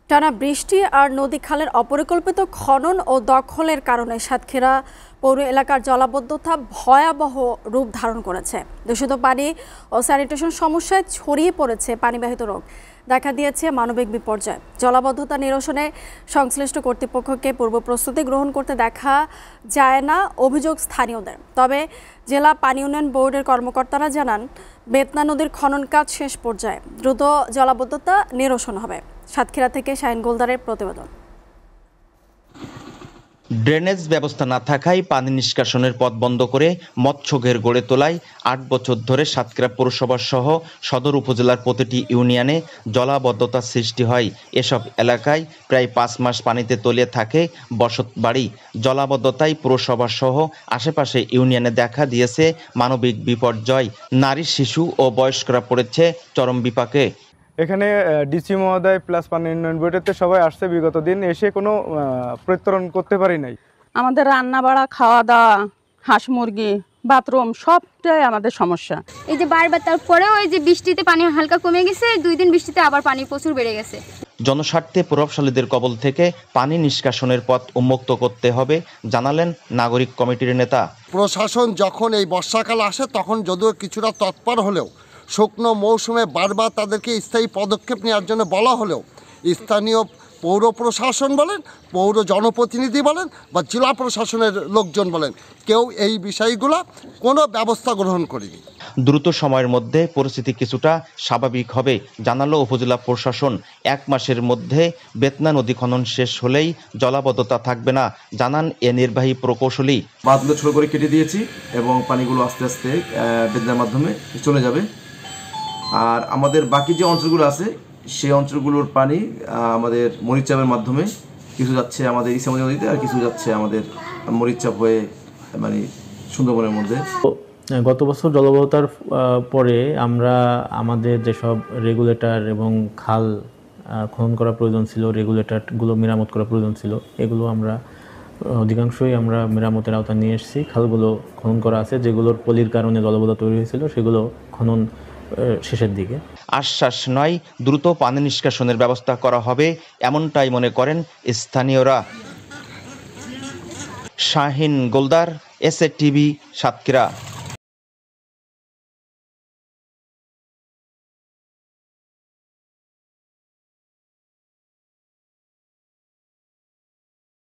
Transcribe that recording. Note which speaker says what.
Speaker 1: টানা বৃষ্টি আর নদী খালের অপরিকল্পিত খনন ও দখলের কারণে সাতক্ষীরা পৌর এলাকার জলাবদ্ধতা ভয়াবহ রূপ ধারণ করেছে। দূষিত পানি ও স্যানিটেশন সমস্যায় ছড়িয়ে পড়েছে পানিবাহিত রোগ, দেখা দিয়েছে মানবিক বিপর্যয়। জলাবদ্ধতা নিরসনে সংশ্লিষ্ট কর্তৃপক্ষকে পূর্ব প্রস্তুতি গ্রহণ করতে দেখা যায় না অভিযোগ স্থানীয়দের। তবে জেলা পানি উন্নয়ন বোর্ডের কর্মকর্তারা জানান, বেতনা নদীর খনন কাজ শেষ পর্যায়ে, দ্রুত জলাবদ্ধতা নিরসন হবে। সাতক্ষীরা থেকে শাহিন গোলদারের প্রতিবেদন।
Speaker 2: ড্রেনেজ ব্যবস্থা না থাকায় পানি নিষ্কাশনের পথ বন্ধ করে মৎস্যঘের গড়ে তোলায় ৮ বছর ধরে সাতক্ষীরা পৌরসভা সহ সদর উপজেলার প্রতিটি ইউনিয়নে জলাবদ্ধতার সৃষ্টি হয়। এসব এলাকায় প্রায় ৫ মাস পানিতে তলিয়ে থাকে বসতবাড়ি। জলাবদ্ধতায় পৌরসভা সহ আশেপাশে ইউনিয়নে দেখা দিয়েছে মানবিক বিপর্যয়। নারী, শিশু ও বয়স্করা পড়েছে চরম বিপাকে।
Speaker 3: এখানে ডিসি মহোদয় প্লাস পানি উন্নয়ন বোর্ডেতে সবাই আসছে, বিগত দিন এসে কোনো প্রত্যয়ন করতে পারি নাই।
Speaker 4: আমাদের রান্না বাড়া, খাওয়া দাওয়া, হাঁস মুরগি, বাথরুম সবটাই আমাদের সমস্যা।
Speaker 5: এই যে বারবার, তারপরেও এই যে বৃষ্টিতে পানি হালকা কমে গেছে, 2 দিন বৃষ্টিতে আবার পানি প্রচুর বেড়ে গেছে।
Speaker 2: জনস্বার্থে প্রভাবশালীদের কবল থেকে পানি নিষ্কাশনের পথ উন্মুক্ত করতে হবে জানালেন নাগরিক কমিটির নেতা।
Speaker 6: প্রশাসন যখন এই বর্ষাকাল আসে তখন যদিও কিছুটা তৎপর হলেও শুকনো মৌসুমে বারবার তাদেরকে স্থায়ী পদক্ষেপ নেওয়ার জন্য বলা হলেও স্থানীয় পৌর প্রশাসন বলেন, পৌর জনপ্রতিনিধি বলেন বা জেলা প্রশাসনের লোকজন বলেন, কেউ এই বিষয়গুলো কোনো ব্যবস্থা গ্রহণ করেনি।
Speaker 2: দ্রুত সময়ের মধ্যে পরিস্থিতি কিছুটা স্বাভাবিক হবে জানালো উপজেলা প্রশাসন। 1 মাসের মধ্যে বেতনা নদী খনন শেষ হলেই জলাবদ্ধতা থাকবে না জানান এ নির্বাহী প্রকৌশলী।
Speaker 7: বাঁধগুলো ছোট করে কেটে দিয়েছি এবং পানিগুলো আস্তে আস্তে বেতনার মাধ্যমে চলে যাবে। আর আমাদের বাকি যে অঞ্চলগুলো আছে সেই অঞ্চলগুলোর পানি আমাদের মরিচাপের মাধ্যমে কিছু যাচ্ছে আমাদের ইসামতি নদীতে, আর কিছু যাচ্ছে আমাদের মরিচাপ হয়ে মানে সুন্দরবনের মধ্যে।
Speaker 8: গত বছর জলাবদ্ধতার পরে আমরা আমাদের যেসব রেগুলেটর এবং খাল খনন করা প্রয়োজন ছিল, রেগুলেটরগুলো মেরামত করা প্রয়োজন ছিল, এগুলো আমরা অধিকাংশই আমরা মেরামতের আওতায় নিয়ে এসেছি। খালগুলো খনন করা আছে, যেগুলোর পলির কারণে জলাবদ্ধতা তৈরি হয়েছিল, সেগুলো খনন শেষের দিকে।
Speaker 2: আশ্বাস নয়, দ্রুত পানি নিষ্কাশনের ব্যবস্থা করা হবে এমনটাই মনে করেন স্থানীয়রা। Shahin Goldar, SA TV, Satkhira.